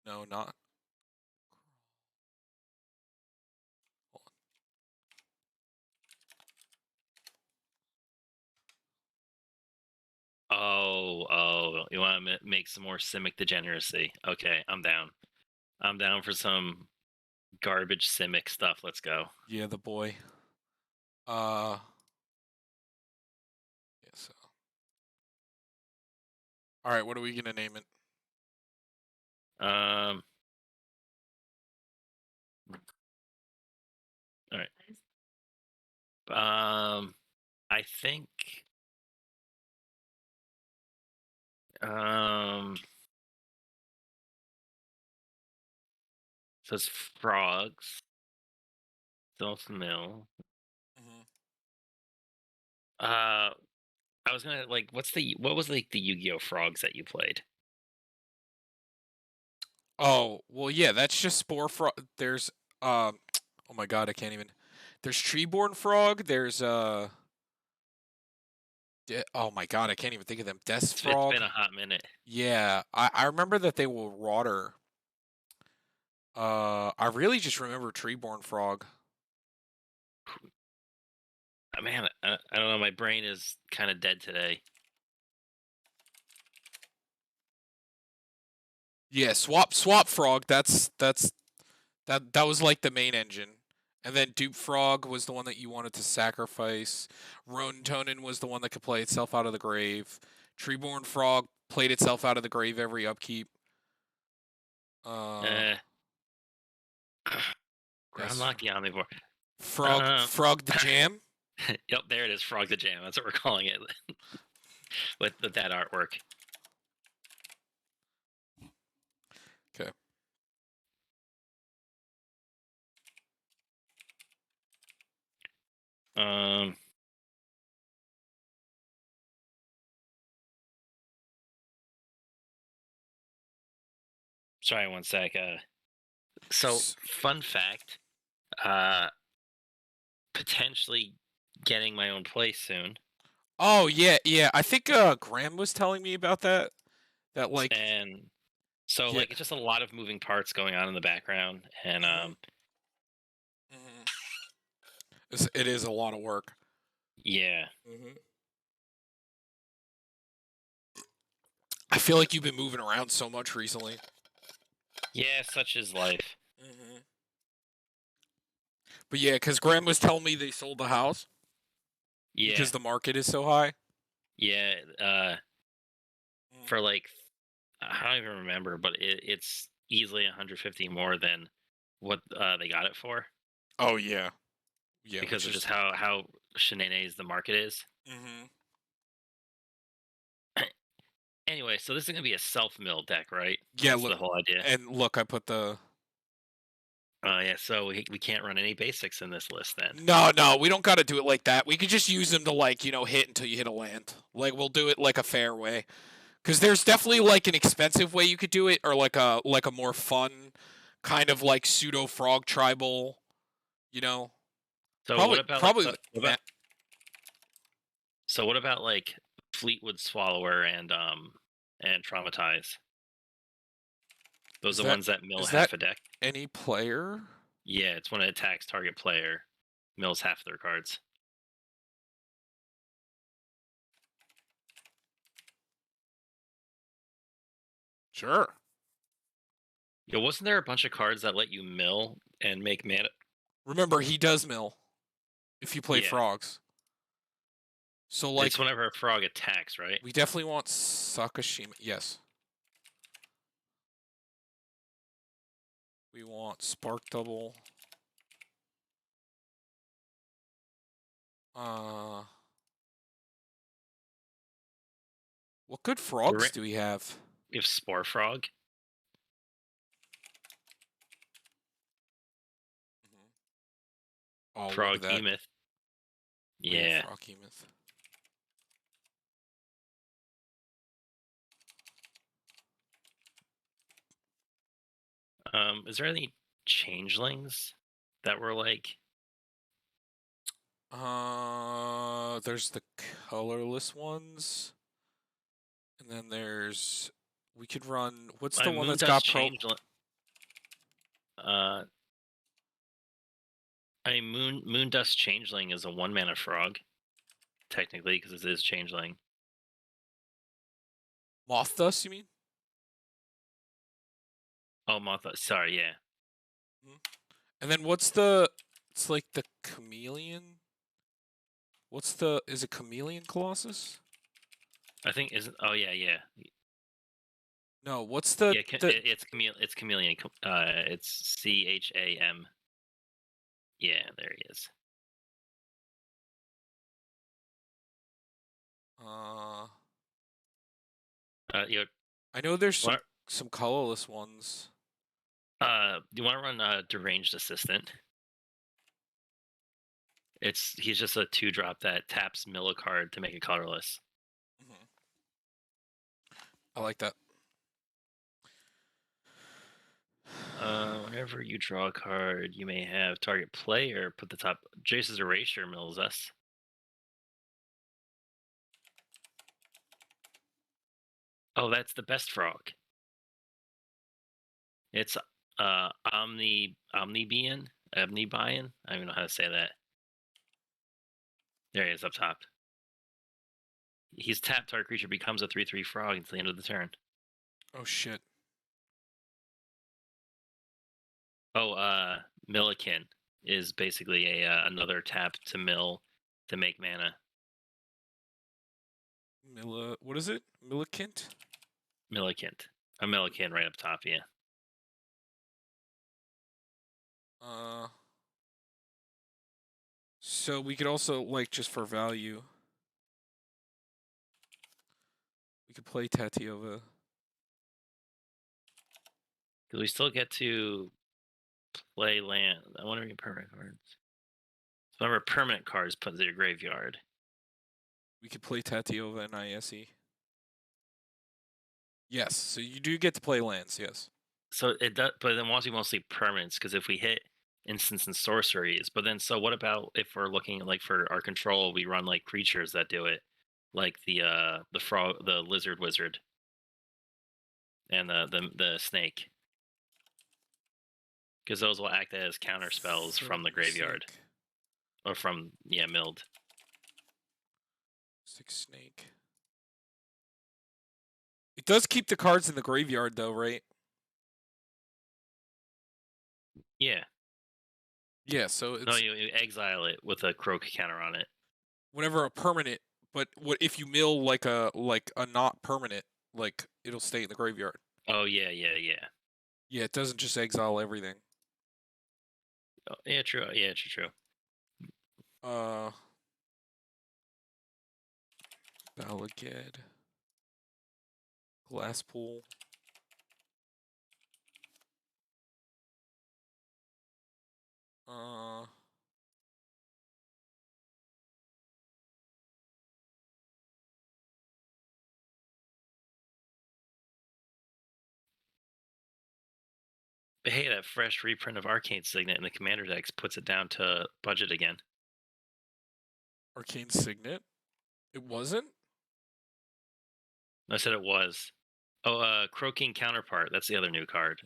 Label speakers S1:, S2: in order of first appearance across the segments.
S1: No, not. Hold
S2: Oh, you want to make some more Simic degeneracy? Okay, I'm down. I'm down for some garbage Simic stuff. Let's go.
S1: Yeah, the boy. Yeah, so. All right, what are we gonna name it?
S2: Um. All right. I think. Um. So it's frogs. Don't mill.
S1: Mm-hmm.
S2: I was gonna like, what was like the Yu-Gi-Oh frogs that you played?
S1: Oh, well, yeah, that's just spore frog. There's, oh my god, I can't even. There's treeborn frog. There's oh my god, I can't even think of them. Death
S2: It's
S1: frog.
S2: been a hot minute.
S1: Yeah, I remember that they were water. I really just remember treeborn frog.
S2: Man, I don't know. My brain is kind of dead today.
S1: Yeah, swap frog. That was like the main engine. And then Dupe Frog was the one that you wanted to sacrifice. Rotonin was the one that could play itself out of the grave. Treeborn Frog played itself out of the grave every upkeep. Uh,
S2: Uh,
S1: yes.
S2: Grolnok Omnivore.
S1: Frog
S2: Um,
S1: Frog the Jam.
S2: yep, there it is. Frog the Jam. That's what we're calling it with that artwork.
S1: Okay.
S2: Um, sorry, one sec. So fun fact. Uh, Potentially getting my own place soon.
S1: Oh yeah, yeah. I think Graham was telling me about that. That like
S2: And so
S1: yeah.
S2: like it's just a lot of moving parts going on in the background, and
S1: Mhm. Mhm. It is a lot of work.
S2: yeah.
S1: Mhm. I feel like you've been moving around so much recently.
S2: Yeah, such is life.
S1: Mhm. But yeah, because Graham was telling me they sold the house
S2: Yeah.
S1: because the market is so high.
S2: Yeah,
S1: Mhm.
S2: for like, I don't even remember, but it's easily 150 more than what they got it for,
S1: Oh yeah, yeah,
S2: because
S1: which
S2: of just
S1: is.
S2: how shenanigans the market is.
S1: Mhm.
S2: Anyway, so this is gonna be a self mill deck, right?
S1: Yeah,
S2: That's
S1: look,
S2: the whole idea.
S1: and look, I put the.
S2: Yeah, so we can't run any basics in this list then.
S1: No, no, we don't got to do it like that. We could just use them to like hit until you hit a land. Like we'll do it like a fair way. Because there's definitely like an expensive way you could do it, or like a more fun kind of like pseudo frog tribal. You know,
S2: So what
S1: probably
S2: about like
S1: probably.
S2: what about like Fleetwood Swallower and Traumatize? Those
S1: Is
S2: are the
S1: that
S2: ones that mill
S1: is that
S2: half a deck.
S1: any player?
S2: Yeah, it's when it attacks target player, mills half their cards.
S1: Sure.
S2: Yeah, wasn't there a bunch of cards that let you mill and make mana?
S1: Remember, he does mill if you play
S2: Yeah,
S1: frogs. So like
S2: it's whenever a frog attacks, right?
S1: we definitely want Sakashima. Yes. We want Spark Double. Uh, what good frogs do we have?
S2: You have Spore Frog,
S1: Oh, look at
S2: Frog
S1: that.
S2: Behemoth.
S1: Oh yeah,
S2: Yeah.
S1: Frog Hemoth.
S2: Is there any changelings that were like?
S1: There's the colorless ones, and then there's we could run. What's the one
S2: Moon
S1: that's
S2: Dust
S1: got pro?
S2: Changeling. I mean, Moon Dust Changeling is a 1-mana frog, technically, because it is Changeling.
S1: Moth Dust, you mean?
S2: Oh, Moth. Sorry, yeah.
S1: And then what's the? It's like the Chameleon. What's the? Is it Chameleon Colossus?
S2: I think isn't. Oh yeah, yeah,
S1: No. What's the?
S2: yeah. It's Chameleon. It's CHAM. Yeah, there he is. You
S1: I know there's
S2: What?
S1: some colorless ones.
S2: Do you want to run Deranged Assistant? He's just a 2-drop that taps mill a card to make it colorless.
S1: I like that.
S2: Whenever you draw a card, you may have target player put the top. Jace's Erasure mills us. Oh, that's the best frog. It's Omnibian. I don't even know how to say that. There he is up top. He's tapped target creature becomes a 3/3 frog until the end of the turn.
S1: Oh shit.
S2: Oh, Milliken is basically another tap to mill to make mana.
S1: What is it? Millikint?
S2: Millikent. A Milliken right up top, yeah.
S1: So we could also, like, just for value, we could play Tatiova.
S2: Because we still get to play land. I wonder if you permanent cards. So remember, permanent cards put into your graveyard.
S1: We could play Tatiova and ISE. Yes, so you do get to play lands, yes.
S2: So it does, but then mostly permanents, because if we hit instants and sorceries, but then so what about if we're looking like for our control, we run like creatures that do it, like the frog, the lizard wizard, and the snake, because those will act as counter spells from the graveyard, or from milled.
S1: Snake. It does keep the cards in the graveyard, though, right?
S2: Yeah.
S1: Yeah, so it's...
S2: No, you exile it with a croak counter on it.
S1: Whenever a permanent, but what if you mill like a not permanent, like it'll stay in the graveyard.
S2: Oh yeah.
S1: Yeah, it doesn't just exile everything.
S2: Oh, yeah, true. Yeah, true.
S1: Balaged. Glasspool.
S2: But hey, that fresh reprint of Arcane Signet in the Commander decks puts it down to budget again.
S1: Arcane Signet? It wasn't?
S2: I said it was. Oh, Croaking Counterpart. That's the other new card.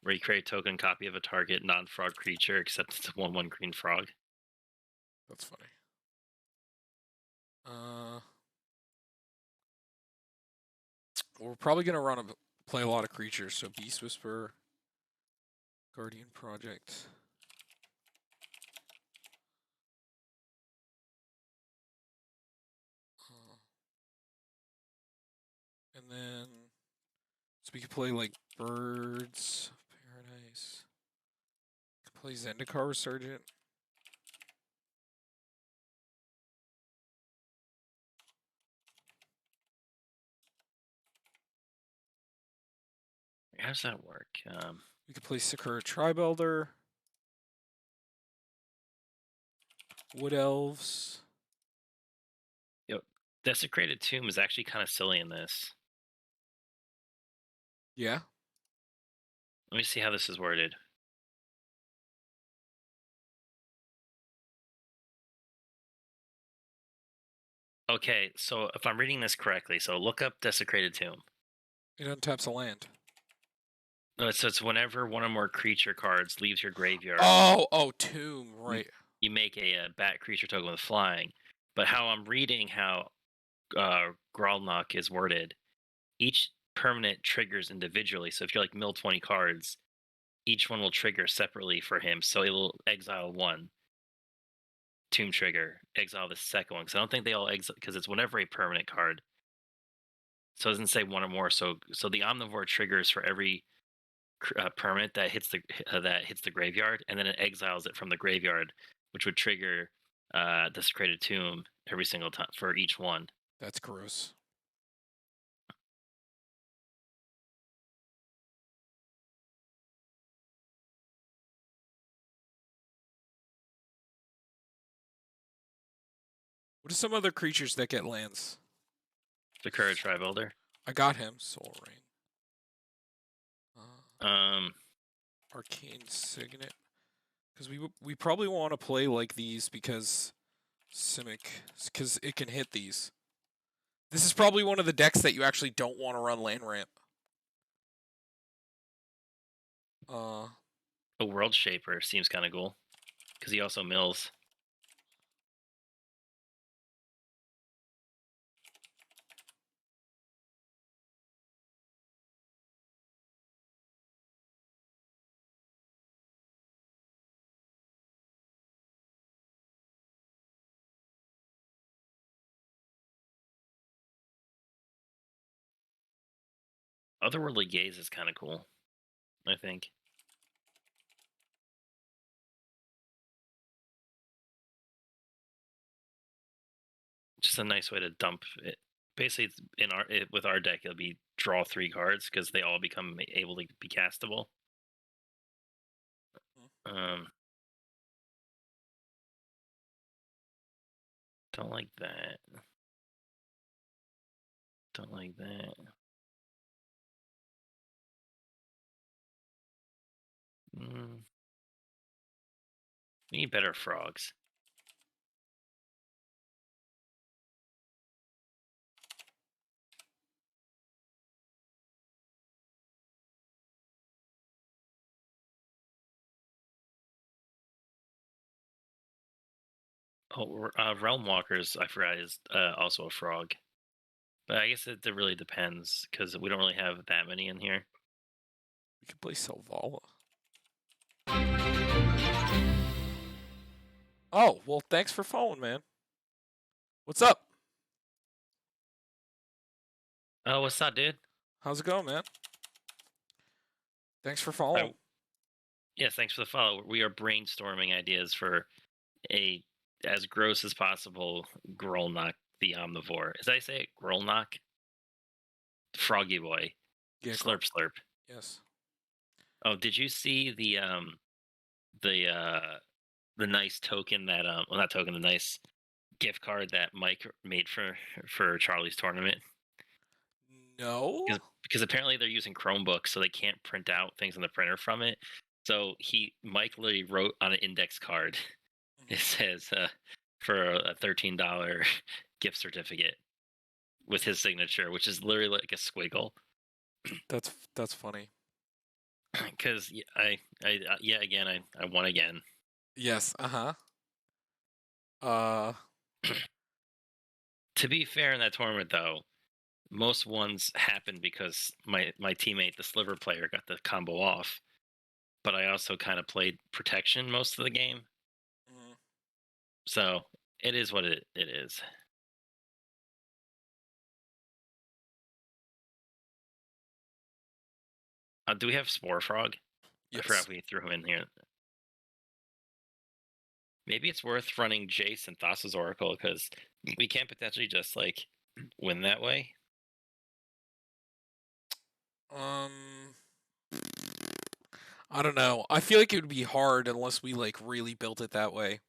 S2: Where you create a token copy of a target non-frog creature, except it's a 1/1 green frog.
S1: That's funny. We're probably gonna play a lot of creatures, so Beast Whisperer, Guardian Project. And then, so we could play like Birds of Paradise. We could play Zendikar Resurgent.
S2: How does that work?
S1: We could play Sakura Tribe Elder. Wood Elves.
S2: Yo, Desecrated Tomb is actually kind of silly in this.
S1: Yeah.
S2: Let me see how this is worded. Okay, so if I'm reading this correctly, so look up Desecrated Tomb.
S1: It untaps a land.
S2: No, so it's whenever one or more creature cards leaves your graveyard,
S1: Oh, tomb,
S2: you,
S1: right.
S2: you make a bat creature token with flying. But how I'm reading how Grolnok is worded, each permanent triggers individually. So if you're like mill 20 cards, each one will trigger separately for him. So it will exile one tomb trigger, exile the second one. Because I don't think they all exile because it's whenever a permanent card. So it doesn't say one or more. So the Omnivore triggers for every permanent that hits the graveyard, and then it exiles it from the graveyard, which would trigger Desecrated Tomb every single time for each one.
S1: That's gross. What are some other creatures that get lands?
S2: The Courage Tribe Elder.
S1: I got him. Soul Ring.
S2: Um,
S1: Arcane Signet. Because we probably want to play like these because Simic, because it can hit these. This is probably one of the decks that you actually don't want to run land ramp.
S2: a World Shaper seems kind of cool because he also mills. Otherworldly Gaze is kind of cool, I think. Just a nice way to dump it. Basically, it's with our deck, it'll be draw 3 cards because they all become able to be castable. Um, don't like that. Don't like that. Mm. We need better frogs. Oh, Realm Walkers, I forgot, is also a frog. But I guess it really depends because we don't really have that many in here.
S1: We could play Selvala. Oh, well, thanks for following, man. What's up?
S2: Oh, what's up, dude?
S1: How's it going, man? Thanks for following.
S2: Yes, thanks for the follow. We are brainstorming ideas for a as gross as possible Grolnok the Omnivore. As I say it, Grolnok? Froggy boy.
S1: Yeah,
S2: Slurp slurp.
S1: Yes.
S2: Oh, did you see the the nice token that well, not token, the nice gift card that Mike made for Charlie's tournament?
S1: No.
S2: Because apparently they're using Chromebooks, so they can't print out things on the printer from it. So Mike literally wrote on an index card. It says for a $13 gift certificate with his signature, which is literally like a squiggle.
S1: That's funny.
S2: Because I won again.
S1: Yes. Uh.
S2: To be fair, in that tournament though, most ones happened because my teammate, the sliver player, got the combo off. But I also kind of played protection most of the game, so it is what it is. Do we have Spore Frog?
S1: Yes.
S2: I forgot we threw him in here. Maybe it's worth running Jace and Thassa's Oracle because we can potentially just like win that way.
S1: I don't know. I feel like it would be hard unless we like really built it that way.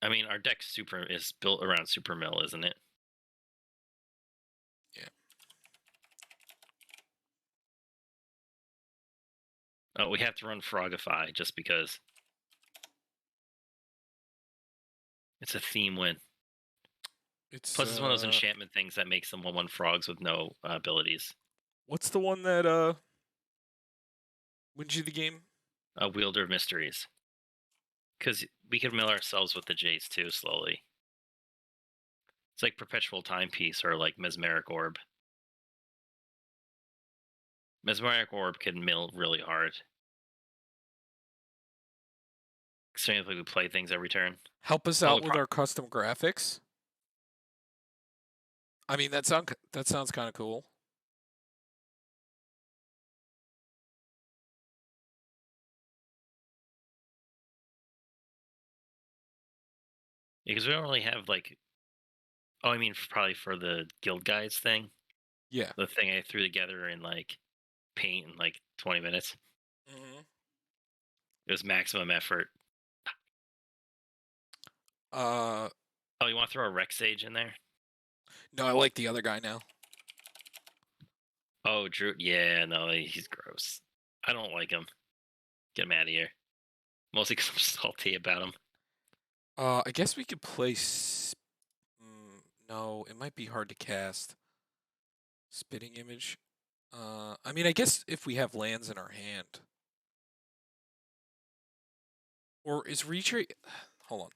S2: I mean, our deck is built around Super Mill, isn't it?
S1: Yeah.
S2: Oh, we have to run Frogify just because it's a theme win. Plus, it's one of those enchantment things that makes them 1/1 frogs with no abilities.
S1: What's the one that When'd you the game?
S2: A Wielder of Mysteries. Because we could mill ourselves with the Jace too slowly. It's like Perpetual Timepiece or like Mesmeric Orb. Mesmeric Orb can mill really hard. Considering if we play things every turn.
S1: Help us
S2: Well,
S1: out with our custom graphics. I mean, that sounds kind of cool.
S2: Because we don't really have like. Oh, I mean, probably for the guild guides thing.
S1: Yeah.
S2: The thing I threw together in like paint in like 20 minutes.
S1: Mm-hmm.
S2: It was maximum effort. Oh, you want to throw a Rex Sage in there?
S1: No, I like the other guy now.
S2: Oh, Drew. Yeah, no, he's gross. I don't like him. Get him out of here. Mostly because I'm salty about him.
S1: I guess we could play. No, it might be hard to cast. Spitting Image. I mean, I guess if we have lands in our hand. Or is Retreat... Hold on.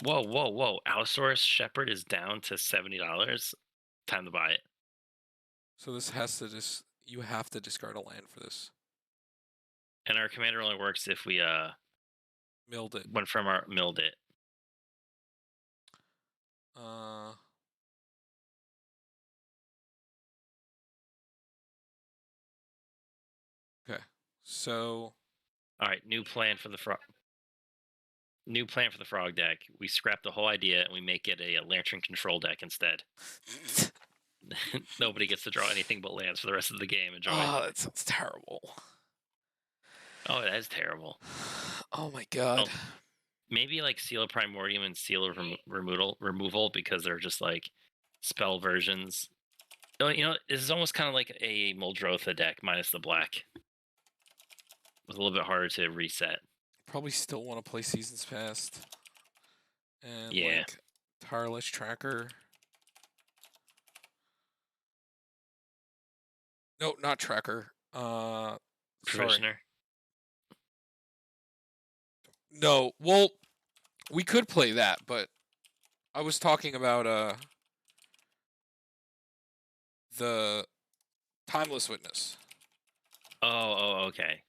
S2: Whoa, whoa, whoa. Allosaurus Shepherd is down to $70. Time to buy it.
S1: So this has to just... You have to discard a land for this.
S2: And our commander only works if we
S1: Milled it.
S2: went from our milled it.
S1: Okay. So...
S2: Alright, new plan for the frog. New plan for the frog deck. We scrap the whole idea and we make it a Lantern control deck instead. Nobody gets to draw anything but lands for the rest of the game. Enjoy.
S1: Oh, that sounds terrible.
S2: Oh, that is terrible.
S1: Oh my god.
S2: Oh, maybe like Seal of Primordium and Seal of removal because they're just like spell versions. Oh, you know, this is almost kind of like a Muldrotha deck minus the black. It's a little bit harder to reset.
S1: Probably still want to play Seasons Past. And
S2: Yeah.
S1: like Tireless Tracker. No, not Tracker.
S2: Provisioner.
S1: No, well, we could play that, but I was talking about the Timeless Witness.
S2: Oh, okay.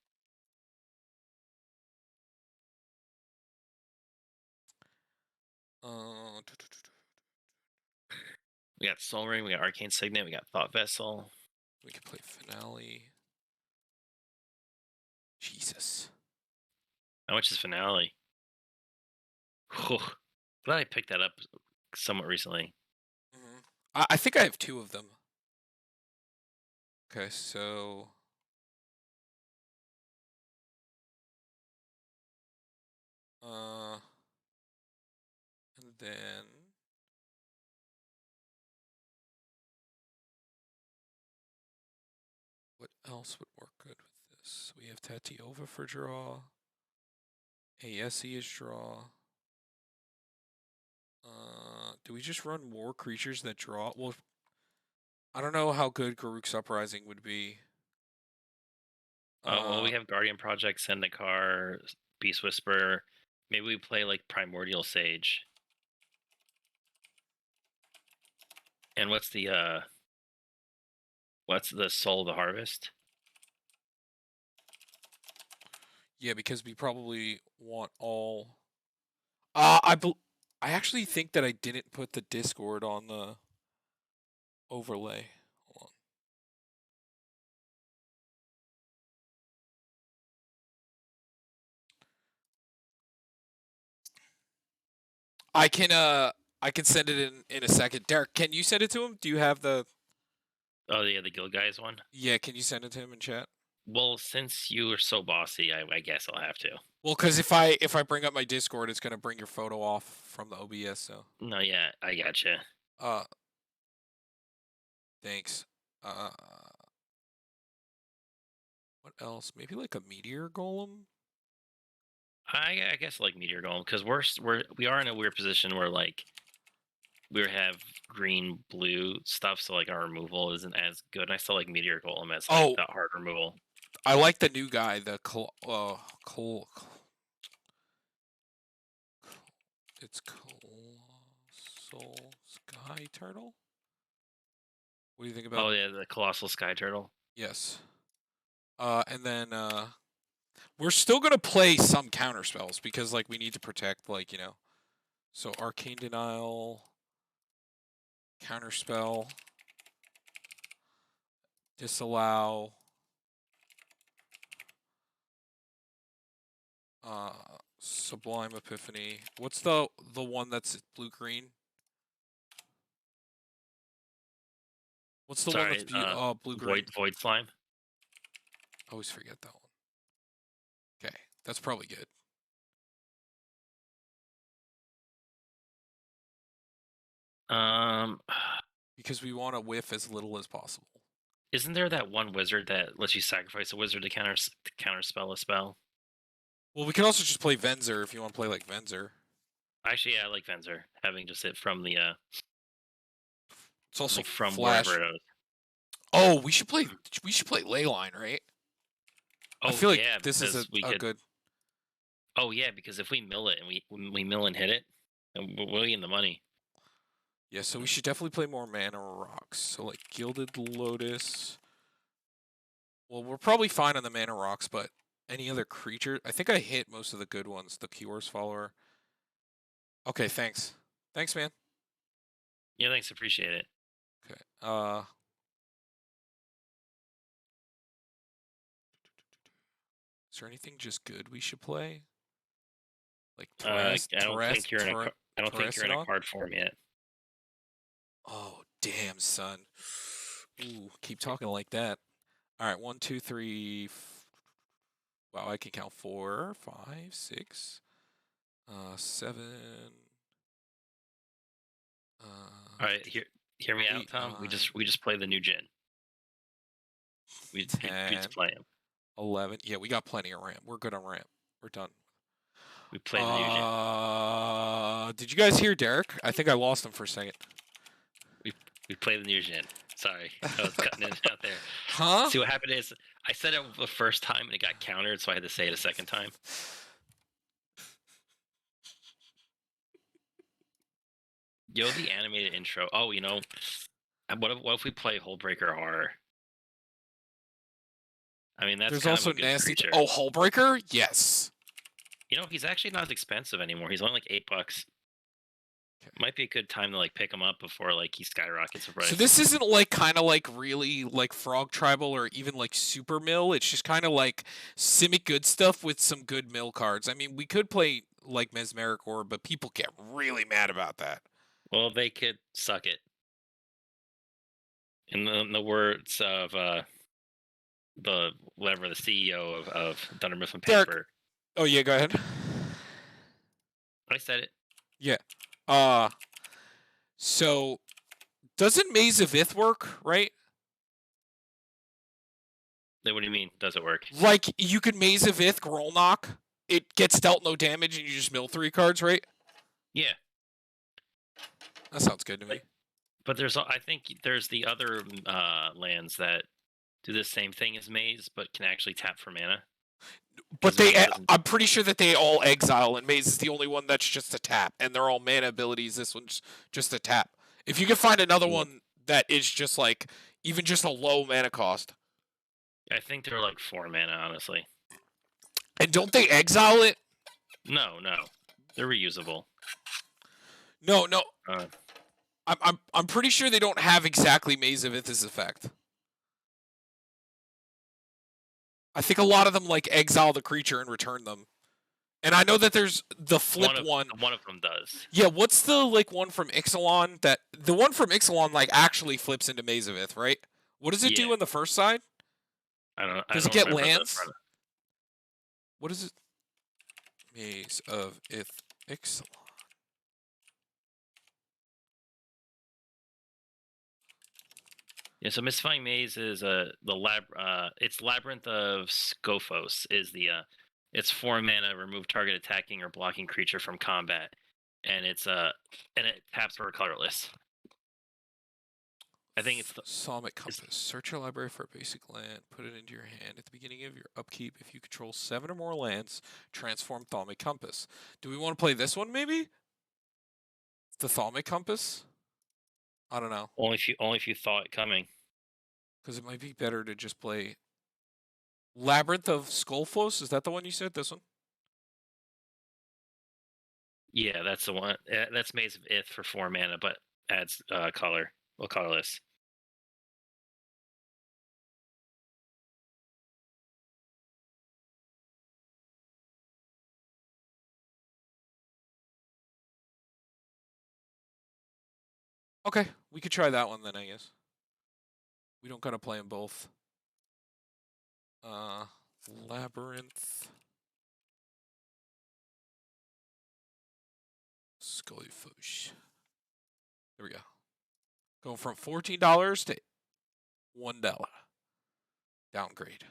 S2: We got Soul Ring, we got Arcane Signet, we got Thought Vessel.
S1: We could play Finale. Jesus.
S2: How much is Finale? Whew. Glad I picked that up somewhat recently.
S1: Mm-hmm. I think I have 2 of them. Okay, so... And then... What else would work good with this? We have Tatiova for draw. ASE is draw. Do we just run more creatures that draw? Well, I don't know how good Garruk's Uprising would be.
S2: Well, we have Guardian Project, Zendikar, Beast Whisperer. Maybe we play like Primordial Sage. And what's the Soul of the Harvest?
S1: Yeah, because we probably want all... I actually think that I didn't put the Discord on the overlay. Hold on. I can send it in a second. Derek, can you send it to him? Do you have the...
S2: Oh, yeah, the Guild Guys one?
S1: Yeah, can you send it to him in chat?
S2: Well, since you are so bossy, I guess I'll have to.
S1: Well, because if I bring up my Discord, it's gonna bring your photo off from the OBS. So.
S2: No, yeah, I gotcha.
S1: Thanks. What else? Maybe like a meteor golem.
S2: I guess like Meteor Golem because we are in a weird position where like we have green blue stuff, so like our removal isn't as good. And I still like Meteor Golem as like that hard removal.
S1: I like the new guy, the it's Colossal Sky Turtle. What do you think about?
S2: Oh yeah, the colossal sky turtle.
S1: Yes. And then we're still gonna play some counter spells because like we need to protect So Arcane Denial, Counterspell, Disallow, Sublime Epiphany. What's the one that's blue green? What's the one
S2: Sorry,
S1: that's blue green?
S2: void slime.
S1: I always forget that one. Okay, that's probably good. Because we want to whiff as little as possible.
S2: Isn't there that one wizard that lets you sacrifice a wizard to counter spell a spell?
S1: Well, we can also just play Venzer if you want to play like Venzer.
S2: Actually, yeah, I like Venzer having just it from the
S1: It's also
S2: like from
S1: flash.
S2: wherever it is.
S1: Oh, we should play Leyline, right?
S2: Oh
S1: I feel like
S2: yeah,
S1: this is a good.
S2: Oh yeah, because if we mill it and we mill and hit it, then we'll be in the money.
S1: Yeah, so we should definitely play more mana rocks. So like Gilded Lotus. Well, we're probably fine on the mana rocks, but any other creature? I think I hit most of the good ones. The Keywords Follower. Okay, thanks. Thanks, man.
S2: Yeah, thanks, appreciate it.
S1: Okay. Is there anything just good we should play? Like
S2: I don't think you're in a card form yet.
S1: Oh, damn, son. Ooh, keep talking like that. All right, 1, 2, 3. Wow, I can count 4, 5, 6, 7.
S2: All right, hear me out, Tom. We just play the new gen. We just play him.
S1: 11. Yeah, we got plenty of ramp. We're good on ramp. We're done.
S2: We play the new gen.
S1: Did you guys hear Derek? I think I lost him for a second.
S2: We play the new gen. Sorry, I was cutting it out there.
S1: Huh?
S2: See, what happened is I said it the first time and it got countered, so I had to say it a second time. Yo, the animated intro. Oh, what if we play Hullbreaker Horror? I mean, that's
S1: There's
S2: kind
S1: also
S2: of a good
S1: nasty.
S2: creature.
S1: Oh, Hullbreaker? Yes.
S2: He's actually not as expensive anymore. He's only like $8. Okay. Might be a good time to like pick him up before like he skyrockets in price.
S1: So this isn't like kind of like really like Frog Tribal or even like Super Mill. It's just kind of like Simic good stuff with some good mill cards. I mean, we could play like Mesmeric Orb, but people get really mad about that.
S2: Well, they could suck it. In the words of the CEO of Thunder Myth and Paper.
S1: Derek. Oh yeah, go ahead.
S2: I said it.
S1: Yeah. So doesn't Maze of Ith work, right?
S2: What do you mean? Does it work?
S1: Like you could Maze of Ith Grolnok. It gets dealt no damage and you just mill 3 cards, right?
S2: Yeah.
S1: That sounds good to me.
S2: But I think there's the other lands that do the same thing as Maze, but can actually tap for mana.
S1: But I'm pretty sure that they all exile, and Maze is the only one that's just a tap, and they're all mana abilities. This one's just a tap. If you can find another one that is just like, even just a low mana cost.
S2: I think they're like 4 mana, honestly.
S1: And don't they exile it?
S2: No. They're reusable.
S1: No. I'm pretty sure they don't have exactly Maze of Ith's effect. I think a lot of them like exile the creature and return them. And I know that there's the flip one.
S2: One of them does.
S1: Yeah, what's the like one from Ixalan that the one from Ixalan like actually flips into Maze of Ith, right? What does it do on the first side?
S2: I don't know.
S1: Does it get lands? What is it? Maze of Ith Ixalan.
S2: Yeah, so Mystifying Maze is it's Labyrinth of Scophos is it's 4 mana, remove target attacking or blocking creature from combat, and it taps for colorless. I think it's
S1: Psalmic Compass. Search your library for a basic land. Put it into your hand. At the beginning of your upkeep, if you control 7 or more lands, transform Psalmic Compass. Do we want to play this one, maybe? The Psalmic Compass? I don't know.
S2: only if you thought it coming.
S1: Because it might be better to just play Labyrinth of Skullfos. Is that the one you said? This one?
S2: Yeah, that's the one. That's Maze of Ith for 4 mana, but adds color. Well, colorless.
S1: Okay, we could try that one then, I guess. We don't gotta play them both. Labyrinth. Skullfos. There we go. Going from $14 to $1. Downgrade.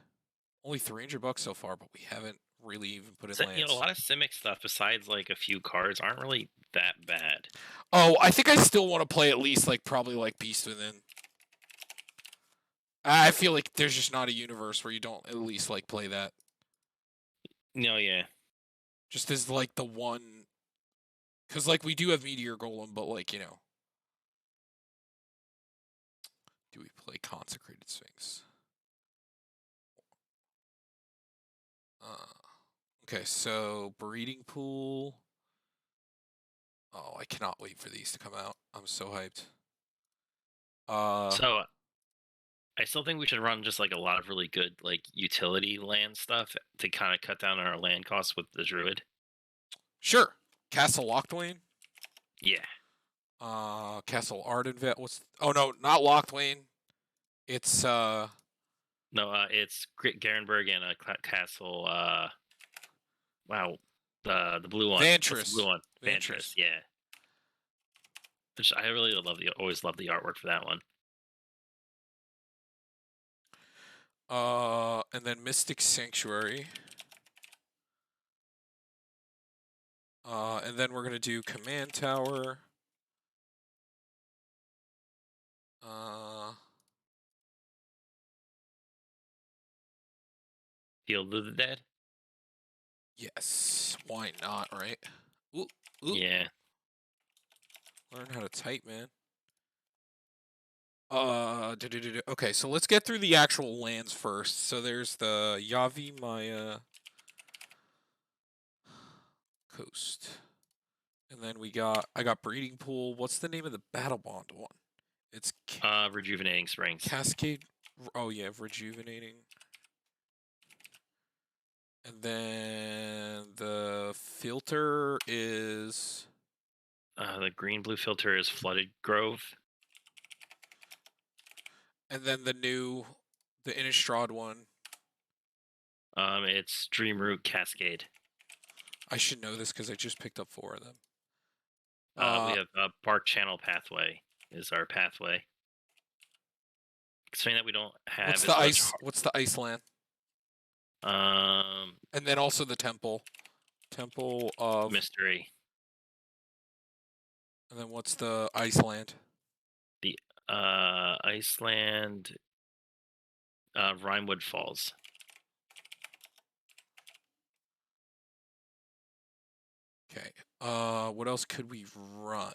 S1: Only $300 so far, but we haven't really even put in
S2: So,
S1: lands.
S2: a lot of Simic stuff besides like a few cards aren't really that bad.
S1: Oh, I think I still want to play at least probably Beast Within. I feel like there's just not a universe where you don't at least play that.
S2: No, yeah.
S1: Just as the one, because we do have Meteor Golem, but do we play Consecrated Sphinx? Okay, so Breeding Pool. Oh, I cannot wait for these to come out. I'm so hyped.
S2: So I still think we should run just a lot of really good utility land stuff to kind of cut down on our land costs with the Druid.
S1: Sure. Castle Locthwain.
S2: Yeah.
S1: Castle Ardenvet. Oh no, not Locthwain. It's
S2: No, it's Garenberg and Castle. Wow, the blue one.
S1: Vantress.
S2: What's the blue one? Vantress. Yeah. Which I really always love the artwork for that one.
S1: And then Mystic Sanctuary. And then we're gonna do Command Tower.
S2: Field of the Dead.
S1: Yes. Why not, right? Ooh.
S2: Yeah.
S1: Learn how to type, man. Okay, so let's get through the actual lands first. So there's the Yavi Maya Coast. And then I got Breeding Pool. What's the name of the Battle Bond one? It's
S2: Rejuvenating Springs.
S1: Cascade. Oh yeah, Rejuvenating. And then the filter is
S2: the green-blue filter is Flooded Grove.
S1: And then the Innistrad one.
S2: It's Dreamroot Cascade.
S1: I should know this because I just picked up 4 of them.
S2: We have Bark Channel Pathway is our pathway. Something that we don't have.
S1: What's the ice land? And then also the Temple of
S2: Mystery.
S1: And then what's the Iceland?
S2: The Iceland Rhinewood Falls.
S1: Okay. What else could we run?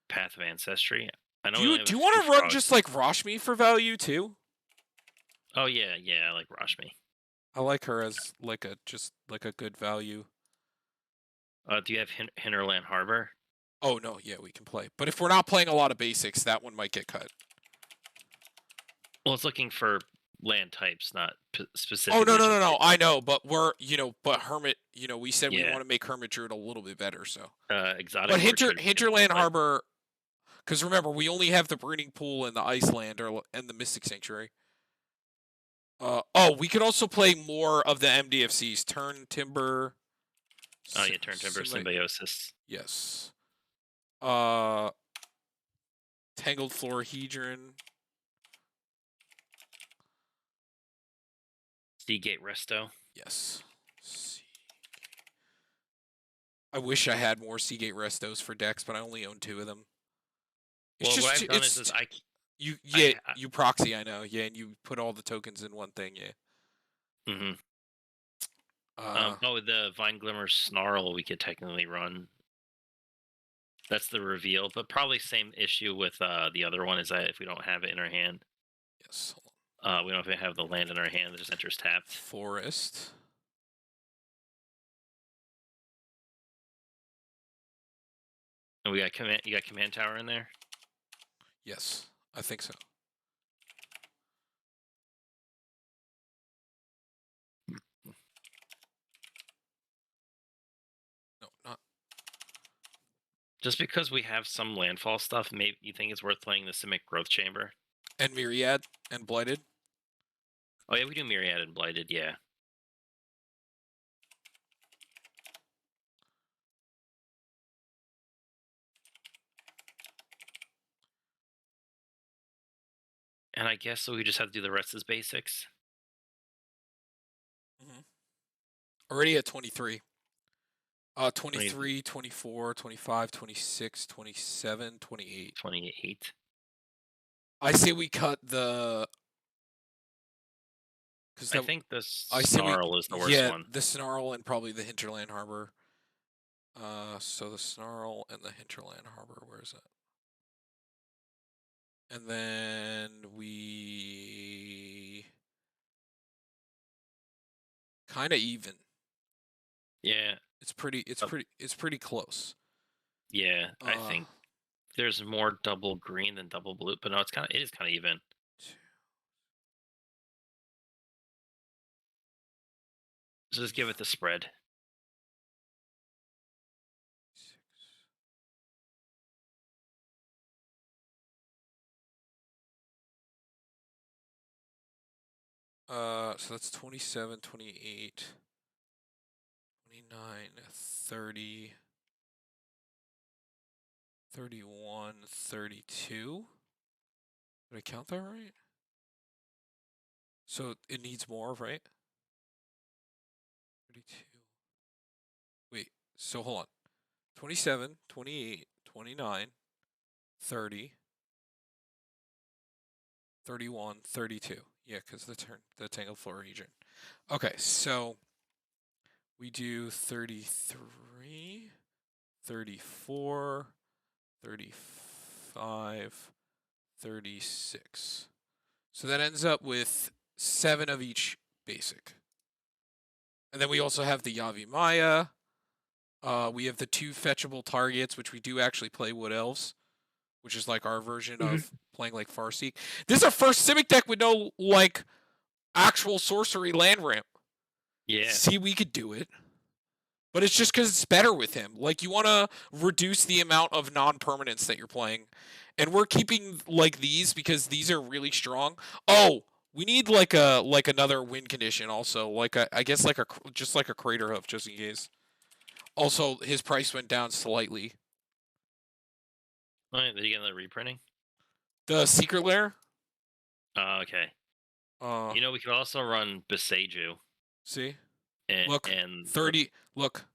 S2: Path of Ancestry. I know.
S1: Do you want to run just Rashmi for value too?
S2: Oh yeah, I like Rashmi.
S1: I like her as a good value.
S2: Do you have Hinterland Harbor?
S1: Oh no, yeah, we can play. But if we're not playing a lot of basics, that one might get cut.
S2: Well, it's looking for land types, not specific.
S1: Oh no! I know, but but Hermit. We said we want to make Hermit Druid a little bit better. So
S2: exotic.
S1: But Hinterland Harbor, because remember we only have the Breeding Pool and the Iceland and the Mystic Sanctuary. We could also play more of the MDFCs. Turn Timber.
S2: Oh yeah, Turn Timber Symbiosis.
S1: Yes. Tangled Florahedron.
S2: Seagate Resto.
S1: Yes. I wish I had more Seagate Restos for decks, but I only own 2 of them.
S2: What I've done is
S1: You proxy, I know. Yeah, and you put all the tokens in one thing, yeah.
S2: Mm-hmm.
S1: Uh,
S2: The Vine Glimmer Snarl we could technically run. That's the reveal, but probably same issue with the other one is that if we don't have it in our hand,
S1: yes.
S2: we don't have the land in our hand, it just enters tapped.
S1: Forest.
S2: And we got command. You got command tower in there.
S1: Yes, I think so. No, not.
S2: Just because we have some landfall stuff, maybe you think it's worth playing the Simic Growth Chamber.
S1: And Myriad and Blighted.
S2: Oh yeah, we do Myriad and Blighted. Yeah. And I guess so we just have to do the rest as basics.
S1: Mm-hmm. Already at 23. 23, 24, 25, 26, 27, 28.
S2: 28.
S1: I say we cut the.
S2: I think the Snarl is the worst one.
S1: The Snarl and probably the Hinterland Harbor. So the Snarl and the Hinterland Harbor. Where is that? And then we kind of even.
S2: Yeah.
S1: It's pretty close.
S2: Yeah, I think there's more double green than double blue, but no, it is kind of even. So just give it the spread.
S1: So that's 27, 28, 29, 30, 31, 32. Did I count that right? So it needs more, right? 32. Wait, so hold on. 27, 28, 29, 30, 31, 32. Yeah, because the Tangled Floor region. Okay, so we do 33, 34, 35, 36. So that ends up with 7 of each basic. And then we also have the Yavi Maya. We have the 2 fetchable targets, which we do actually play Wood Elves, which is like our version of playing like Farseek. This is our first Simic deck with no like actual sorcery land ramp.
S2: Yeah.
S1: See, we could do it. But it's just because it's better with him. Like, you want to reduce the amount of non-permanents that you're playing. And we're keeping, like, these because these are really strong. Oh, we need, like, another win condition also. Like, I guess, just like a Crater Hoof, just in case. Also, his price went down slightly.
S2: Oh, did you get another reprinting?
S1: The Secret Lair?
S2: Oh, okay. You know, we could also run Beseiju.
S1: See?
S2: Look,
S1: 30. Look.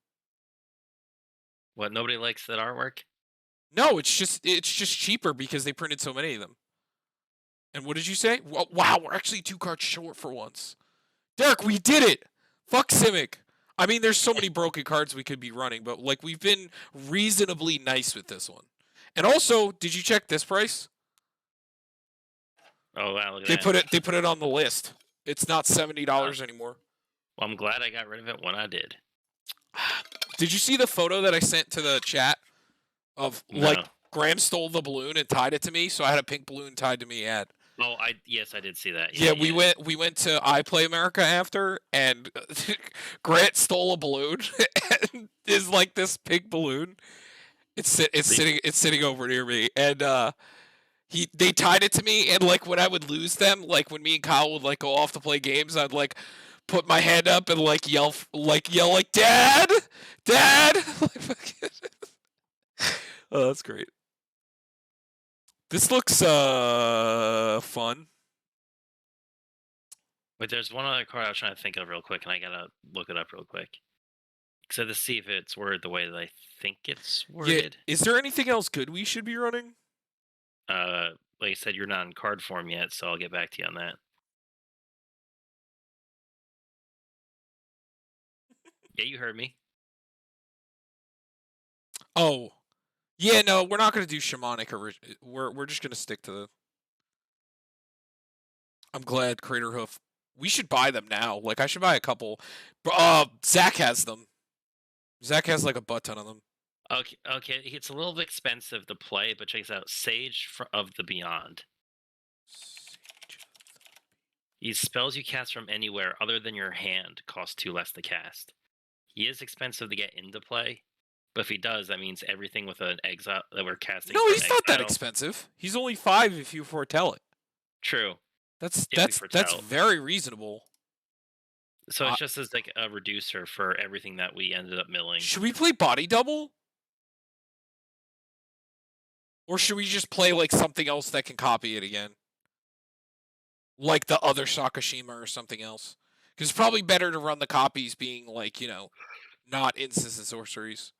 S2: What, nobody likes that artwork?
S1: No, it's just cheaper because they printed so many of them. And what did you say? Wow, we're actually 2 cards short for once. Derek, we did it! Fuck Simic. I mean, there's so many broken cards we could be running, but like we've been reasonably nice with this one. And also, did you check this price?
S2: Oh wow, look at that.
S1: They put it on the list. It's not $70 anymore.
S2: Well, I'm glad I got rid of it when I did.
S1: Did you see the photo that I sent to the chat of like Graham stole the balloon and tied it to me, so I had a pink balloon tied to me at.
S2: Oh, yes, I did see that.
S1: Yeah, we went to I Play America after, and Grant stole a balloon and is like this pink balloon. It's sitting over near me, and they tied it to me, and like when I would lose them, like when me and Kyle would like go off to play games, I'd like put my hand up and like yell Dad, Dad. Oh, that's great. This looks fun.
S2: Wait, there's one other card I was trying to think of real quick, and I gotta look it up real quick. So to see if it's worded the way that I think it's worded.
S1: Yeah. Is there anything else good we should be running?
S2: like I said, you're not in card form yet, so I'll get back to you on that. Yeah, you heard me.
S1: Oh, yeah, no, we're not gonna do shamanic we're just gonna stick to the. I'm glad Crater Hoof. We should buy them now. Like I should buy a couple. Zach has them. Zach has like a butt ton of them.
S2: Okay, it's a little bit expensive to play, but check this out: of the Beyond. These spells you cast from anywhere other than your hand cost 2 less to cast. He is expensive to get into play, but if he does, that means everything with an exile that we're casting
S1: No,
S2: for an
S1: he's not that
S2: exile.
S1: expensive. He's only 5 if you foretell it.
S2: True.
S1: That's
S2: If we
S1: that's
S2: foretell.
S1: very reasonable.
S2: So it's just as like a reducer for everything that we ended up milling.
S1: Should we play body double? Or should we just play like something else that can copy it again? Like the other Sakashima or something else. Because it's probably better to run the copies being like, not instants and sorceries.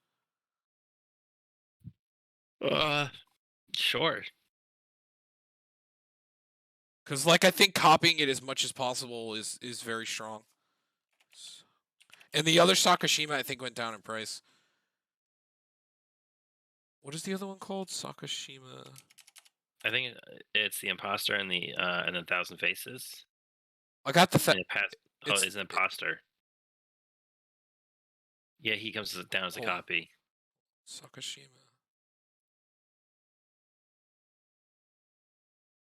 S2: Sure.
S1: Because like I think copying it as much as possible is very strong. And the other Sakashima I think went down in price. What is the other one called? Sakashima.
S2: I think it's the Imposter and the 1,000 Faces.
S1: I got the
S2: it's an Imposter. Yeah, he comes down as a copy.
S1: Sakashima.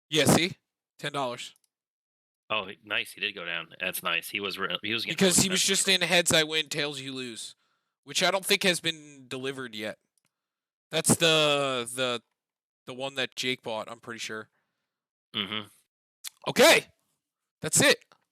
S1: Yeah, see? $10.
S2: Oh, nice. He did go down. That's nice. He was
S1: because he was just in heads I win, tails you lose, which I don't think has been delivered yet. That's the one that Jake bought. I'm pretty sure.
S2: Mm-hmm.
S1: Okay, that's it.